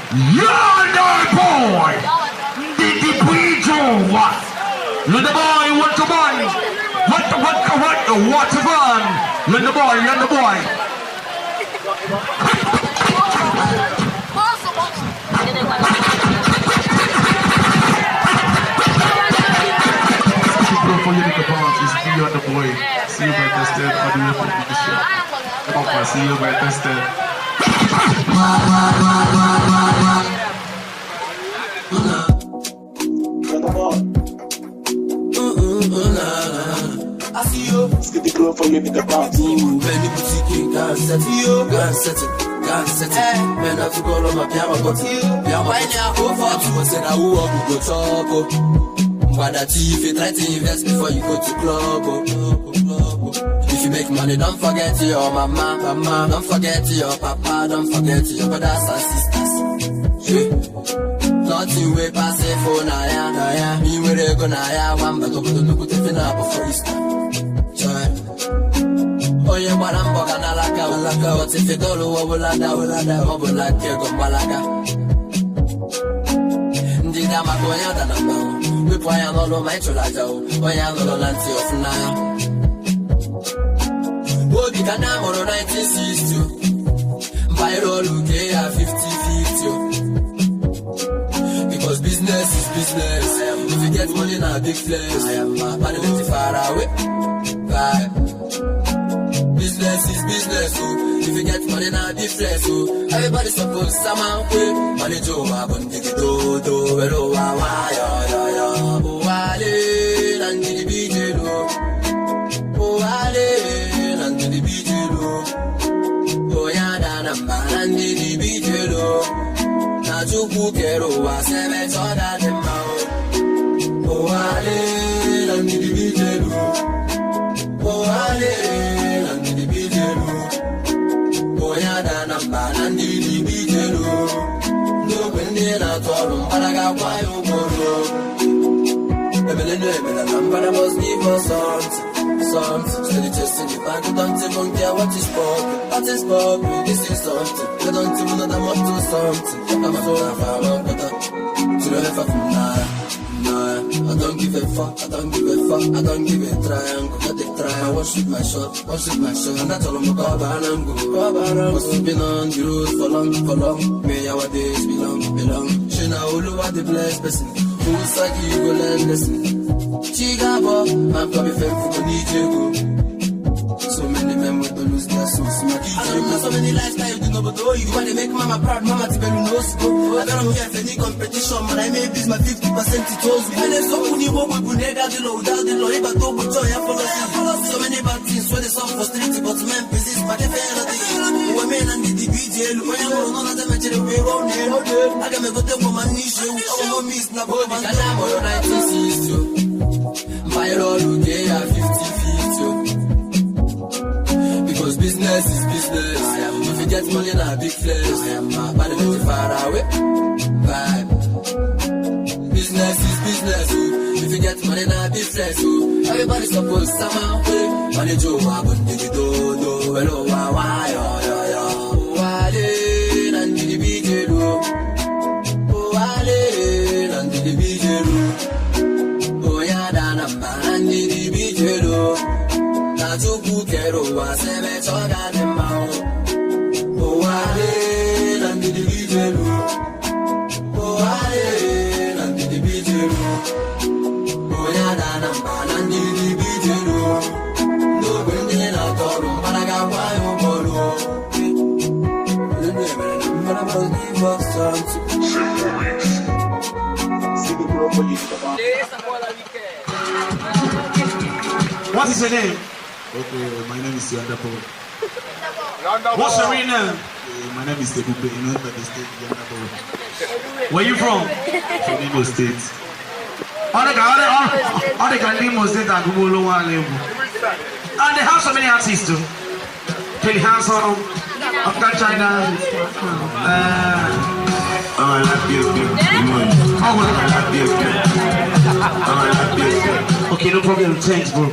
Yonda Boy! Ndidi what? Yonda Boy, what the boy? What the fun? Yonda Boy, Yonda Boy. For you to the boss is Yonda Boy. See you by tested. How do you think the shit? Come on, see you by tested. I see you. Let's get the club for you to the boss. Benny boutique, can't set you, can't set it. Man, I have to go on my piano, but piano, I go for you. I said I will go chop. Why that if you try to invest before you go to club? If you make money, don't forget your mama, don't forget your papa, don't forget your brothers and sisters. Nothing way pass it for Naya. Me will go Naya, one but to put it up for Easter. Oh, yeah, but I'm Boganalaka, what if you don't know what will I do? Like you go Malaga. Ndida makoya da namba. We play on all my cholajo. We are no lanty of now. What the Canamoro 1960? Viral Lukea 50-50. Because business is business. If you get money now, big flex. But it's far away. Bye. Business is business, oh. If you get money now, be flex, oh. Everybody suppose somehow pay. Money Joe, I want to do, hello, why, oh, wale, Ndidi BJ, oh, wale, Ndidi BJ, oh, yada, namba, Ndidi BJ, na chuku kero, wa sebe, choda, demma, oh, wale, Ndidi BJ, oh, wale, Ndidi BJ, no when I told him, but I got why you go. But I must give her something. Steady chasing the back, don't even care what is popping. This is something. They don't even know that I'm up to something. I'm so far, but to the left of nah. I don't give a fuck, I don't give a triangle, I take try, I won't shoot my shot, and that's all I'm about, and go. Must have been on the road for long, may our days belong. She now all over the blessed person, who's like Igboland lesson. Chigabo, I'm coming from Nigeria. So many men will lose their souls. I don't know so many lifestyles, you know, but oh, you want to make mama proud, mama to be knows. I don't care if any competition, but I may this my 50% it owes me. And there's so many more people without the law, but don't joy, I follow. So many bad things where they suffer frustrated, but men persist, but they fail. Women and the DBJ, when I'm on another match, they way round here. I can make a tell for my niche, I will miss the body, and I'm on 1960. Viral, okay, 50-50. Because business is business. If you get money now, big flex. But if you far away, bye. Business is business. If you get money now, big flex. Everybody suppose somehow pay. Money Joe, I want to do. Hello, why, wale, Ndidi BJ, wale, Ndidi BJ, oh, yada, namba, Ndidi BJ, na chuku kero, wa sebe, choda, demma, oh, wale, Ndidi BJ, oh, wale, Ndidi BJ, oh, yada, namba, Ndidi BJ, no, when they not all, but I got why, oh, what is your name? Okay, my name is Yonda Boy. What's your real name? My name is Igbo, you know the state Yonda Boy. Where you from? From Igbo State. All the Imo State and Igbo. And they have so many artists too. Pretty handsome. Afghan China. Okay, no problem. Thanks, bro.